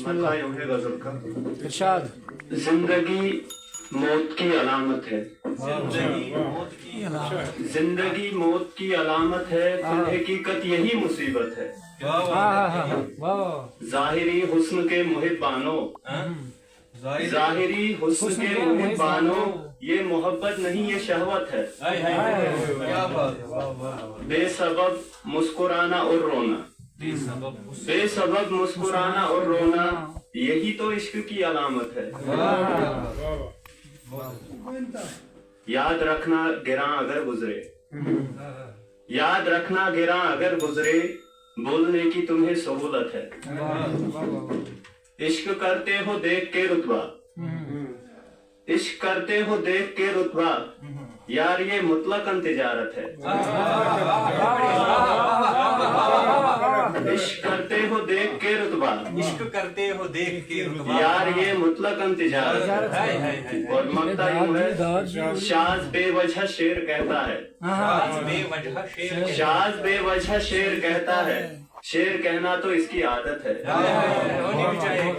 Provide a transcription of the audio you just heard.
मथा यूं है गजल का। ارشاد जिंदगी मौत की अलामत है, जिंदगी मौत की अलामत है, फिर हकीकत यही मुसीबत है। واہ ज़ाहिरी हुस्न के मुहिब्बानो, ज़ाहिरी हुस्न के मुहिब्बानो, ये मोहब्बत नहीं ये शहवत है। बेसबब मुस्कुराना और रोना, बेसबब मुस्कुराना और रोना, यही तो इश्क की अलामत है। याद रखना गिरां अगर गुजरे, याद रखना गिरां अगर गुजरे, बोलने की तुम्हें सहूलत है। इश्क करते हो देख के रुतबा, इश्क करते हो देख के रुतबा, यार ये मुतलकन तिजारत है। इश्क करते हो देख के रुतबा, इश्क करते हो देख के रुतबा, यार ये मुतलकन तिजारत है। और ममता यूं है, शाज बेवजह शेर कहता है, बेवजह शेर शाज बेवजह शेर कहता है, शेर कहना तो इसकी आदत है। होनी भी चाहिए।